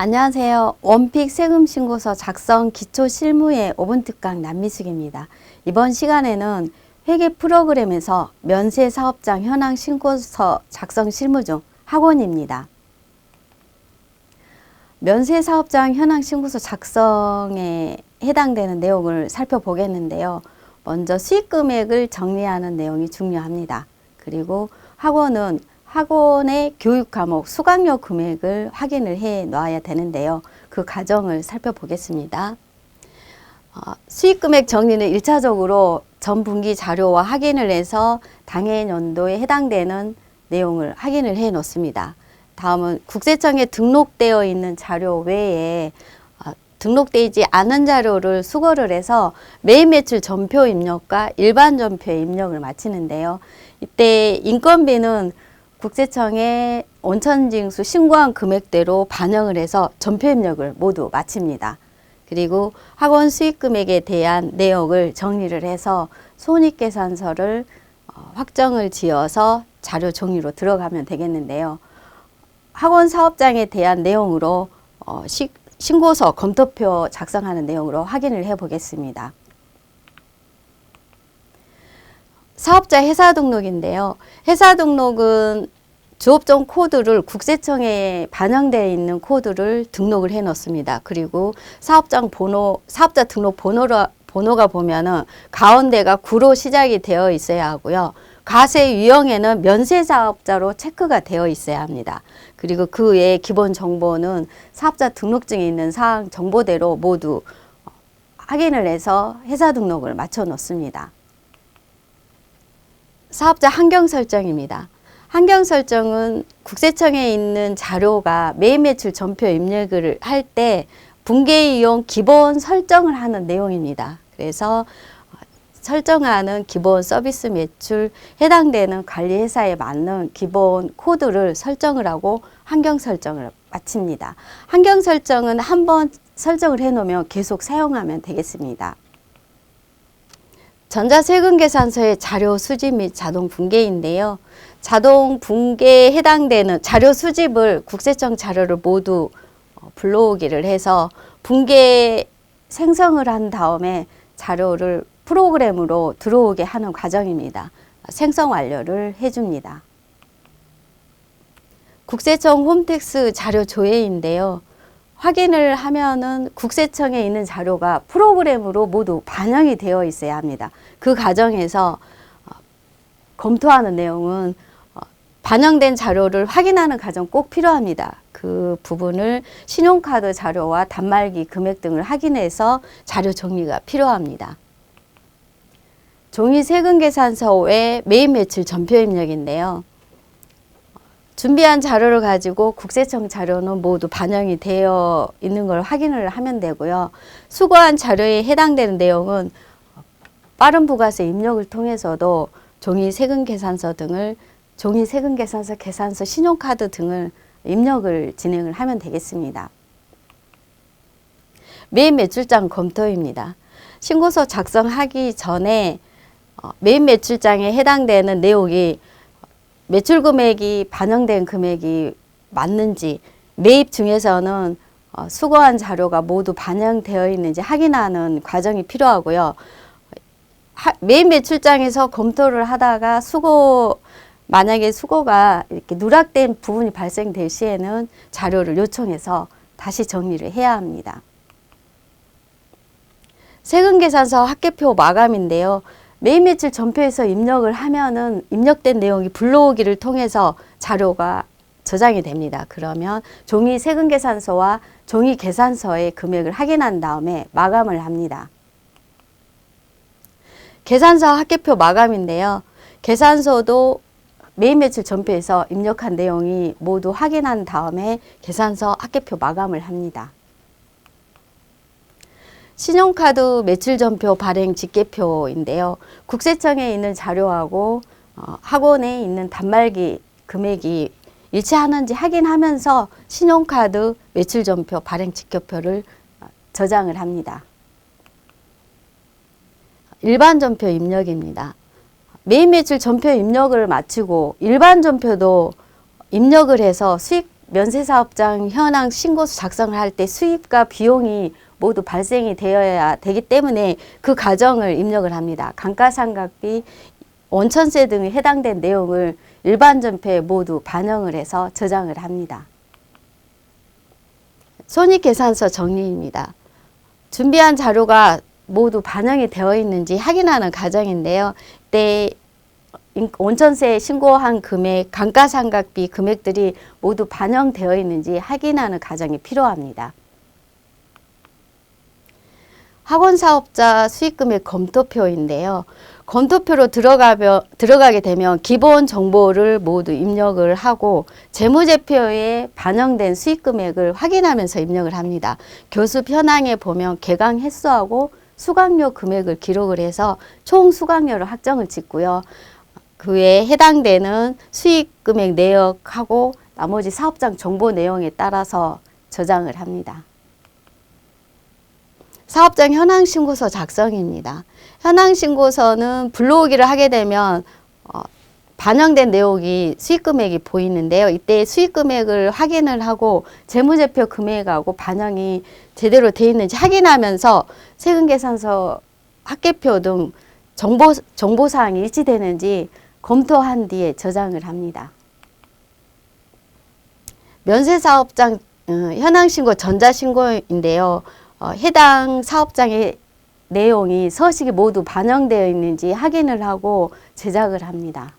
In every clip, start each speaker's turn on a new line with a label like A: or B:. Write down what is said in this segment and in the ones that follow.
A: 안녕하세요. 원픽 세금신고서 작성 기초실무의 5분 특강 남미숙입니다. 이번 시간에는 회계 프로그램에서 면세사업장 현황 신고서 작성 실무 중 학원입니다. 면세사업장 현황 신고서 작성에 해당되는 내용을 살펴보겠는데요. 먼저 수익금액을 정리하는 내용이 중요합니다. 그리고 학원은 학원의 교육 과목 수강료 금액을 확인을 해 놔야 되는데요. 그 과정을 살펴보겠습니다. 수익금액 정리는 1차적으로 전 분기 자료와 확인을 해서 당해 연도에 해당되는 내용을 확인을 해 놓습니다. 다음은 국세청에 등록되어 있는 자료 외에 등록되지 않은 자료를 수거를 해서 매입 매출 전표 입력과 일반 전표의 입력을 마치는데요. 이때 인건비는 국세청에 원천징수 신고한 금액대로 반영을 해서 전표 입력을 모두 마칩니다. 그리고 학원 수익금액에 대한 내역을 정리를 해서 손익계산서를 확정을 지어서 자료 종이로 들어가면 되겠는데요. 학원 사업장에 대한 내용으로 신고서 검토표 작성하는 내용으로 확인을 해 보겠습니다. 사업자 회사 등록인데요. 회사 등록은 주업종 코드를 국세청에 반영되어 있는 코드를 등록을 해 놓습니다. 그리고 사업자 등록 번호가 보면은 가운데가 9로 시작이 되어 있어야 하고요. 과세 유형에는 면세사업자로 체크가 되어 있어야 합니다. 그리고 그 외에 기본 정보는 사업자 등록증에 있는 사항 정보대로 모두 확인을 해서 회사 등록을 마쳐 놓습니다. 사업자 환경 설정입니다. 환경 설정은 국세청에 있는 자료가 매입 매출 전표 입력을 할 때 분계 이용 기본 설정을 하는 내용입니다. 그래서 설정하는 기본 서비스 매출 해당되는 관리회사에 맞는 기본 코드를 설정을 하고 환경 설정을 마칩니다. 환경 설정은 한번 설정을 해 놓으면 계속 사용하면 되겠습니다. 전자세금계산서의 자료 수집 및 자동 분계인데요. 자동 분계에 해당되는 자료 수집을 국세청 자료를 모두 불러오기를 해서 분계 생성을 한 다음에 자료를 프로그램으로 들어오게 하는 과정입니다. 생성 완료를 해줍니다. 국세청 홈택스 자료 조회인데요. 확인을 하면은 국세청에 있는 자료가 프로그램으로 모두 반영이 되어 있어야 합니다. 그 과정에서 검토하는 내용은 반영된 자료를 확인하는 과정 꼭 필요합니다. 그 부분을 신용카드 자료와 단말기 금액 등을 확인해서 자료 정리가 필요합니다. 종이 세금계산서 외 매입 매출 전표 입력인데요. 준비한 자료를 가지고 국세청 자료는 모두 반영이 되어 있는 걸 확인을 하면 되고요. 수거한 자료에 해당되는 내용은 빠른 부가세 입력을 통해서도 종이 세금계산서, 계산서, 신용카드 등을 입력을 진행을 하면 되겠습니다. 매입 매출장 검토입니다. 신고서 작성하기 전에 매입 매출장에 해당되는 내용이 매출 금액이 반영된 금액이 맞는지, 매입 중에서는 수거한 자료가 모두 반영되어 있는지 확인하는 과정이 필요하고요. 매입 매출장에서 검토를 하다가 만약에 수거가 이렇게 누락된 부분이 발생될 시에는 자료를 요청해서 다시 정리를 해야 합니다. 세금계산서 합계표 마감인데요. 매입 매출 전표에서 입력을 하면은 입력된 내용이 불러오기를 통해서 자료가 저장이 됩니다. 그러면 종이 세금계산서와 종이 계산서의 금액을 확인한 다음에 마감을 합니다. 계산서 합계표 마감인데요. 계산서도 매입 매출 전표에서 입력한 내용이 모두 확인한 다음에 계산서 합계표 마감을 합니다. 신용카드 매출전표 발행 집계표인데요. 국세청에 있는 자료하고 학원에 있는 단말기 금액이 일치하는지 확인하면서 신용카드 매출전표 발행 집계표를 저장을 합니다. 일반 전표 입력입니다. 매입 매출 전표 입력을 마치고 일반 전표도 입력을 해서 수익 면세사업장 현황 신고서 작성을 할 때 수입과 비용이 모두 발생이 되어야 되기 때문에 그 과정을 입력을 합니다. 감가상각비, 원천세 등에 해당된 내용을 일반 전표에 모두 반영을 해서 저장을 합니다. 손익계산서 정리입니다. 준비한 자료가 모두 반영이 되어 있는지 확인하는 과정인데요. 이때 원천세 신고한 금액, 감가상각비 금액들이 모두 반영되어 있는지 확인하는 과정이 필요합니다. 학원사업자 수익금액 검토표인데요. 검토표로 들어가게 되면 기본 정보를 모두 입력을 하고 재무제표에 반영된 수익금액을 확인하면서 입력을 합니다. 교습 현황에 보면 개강 횟수하고 수강료 금액을 기록을 해서 총 수강료를 확정을 짓고요. 그에 해당되는 수익금액 내역하고 나머지 사업장 정보 내용에 따라서 저장을 합니다. 사업장 현황신고서 작성입니다. 현황신고서는 불러오기를 하게 되면 반영된 내용이 수익금액이 보이는데요. 이때 수익금액을 확인을 하고 재무제표 금액하고 반영이 제대로 되어 있는지 확인하면서 세금계산서 합계표 등 정보사항이 일치되는지 검토한 뒤에 저장을 합니다. 면세사업장 현황신고 전자신고인데요. 해당 사업장의 내용이 서식이 모두 반영되어 있는지 확인을 하고 제작을 합니다.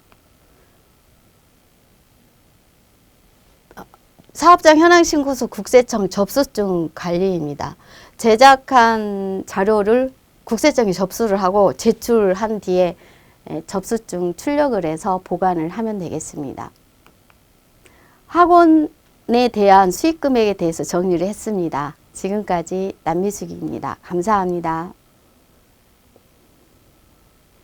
A: 사업장 현황신고서 국세청 접수증 관리입니다. 제작한 자료를 국세청이 접수를 하고 제출한 뒤에 접수증 출력을 해서 보관을 하면 되겠습니다. 학원에 대한 수익금액에 대해서 정리를 했습니다. 지금까지 남미숙입니다. 감사합니다.